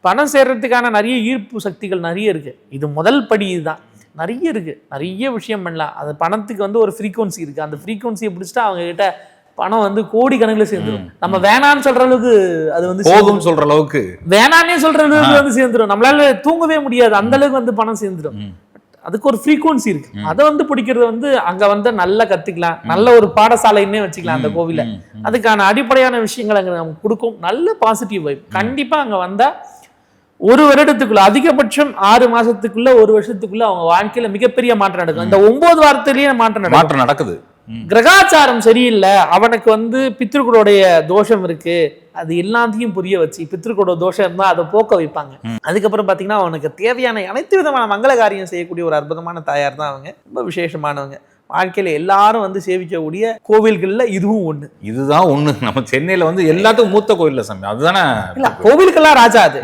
பணம் சேர்றதுக்கான நிறைய ஈர்ப்பு சக்திகள் நிறைய இருக்கு. இது முதல் படி. இதுதான் நிறைய இருக்கு, நிறைய விஷயம் பண்ணலாம். அது பணத்துக்கு வந்து ஒரு ஃப்ரீக்வன்சி இருக்கு. அந்த ஃப்ரீக்வன்சியை பிடிச்சிட்டா அவங்க கிட்ட பணம் வந்து கோடி கணக்கில் சேர்ந்துடும். நம்ம வேணான்னு சொல்ற அளவுக்கு அது வந்து போதும் சொல்ற அளவுக்கு, வேணானே சொல்ற அளவுக்கு வந்து சேர்ந்துடும். நம்மளால தூங்கவே முடியாது, அந்த அளவுக்கு வந்து பணம் சேர்ந்துடும். அதுக்கு ஒரு ஃப்ரீக்வன்சி இருக்கு. அதை வந்து பிடிக்கிறது வந்து அங்க வந்து நல்லா கத்துக்கலாம். நல்ல ஒரு பாடசாலைன்னே வச்சுக்கலாம் அந்த கோவில. அதுக்கான அடிப்படையான விஷயங்கள் அங்க நமக்கு கொடுக்கும். நல்ல பாசிட்டிவ் வைப். கண்டிப்பா அங்க வந்தா ஒரு வருடத்துக்குள்ள, அதிகபட்சம் 6 மாசத்துக்குள்ள, ஒரு வருஷத்துக்குள்ள அவங்க வாழ்க்கையில மிகப்பெரிய மாற்றம் நடக்கும். இந்த 9 வாரத்திலேயே மாற்றம் நடக்குது. கிரகாச்சாரம் சரியில்லை, அவனுக்கு வந்து பித்ருக்களுடைய தோஷம் இருக்கு, அது எல்லாத்தையும் புரிய வச்சு பித்ருக்களோட தோஷம் இருந்தா அதை போக்க வைப்பாங்க. அதுக்கப்புறம் பாத்தீங்கன்னா அவனுக்கு தேவையான அனைத்து விதமான மங்கள காரியம் செய்யக்கூடிய ஒரு அற்புதமான தாயார் தான் அவங்க. ரொம்ப விசேஷமானவங்க. வாழ்க்கையில எல்லாரும் வந்து சேவிக்கக்கூடிய கோவில்கள்ல இதுவும் ஒண்ணு. இதுதான் ஒண்ணு. நம்ம சென்னையில வந்து எல்லாத்துக்கும் மூத்த கோயில்ல சாமி அதுதானே. கோவிலுக்கெல்லாம் ராஜா அது.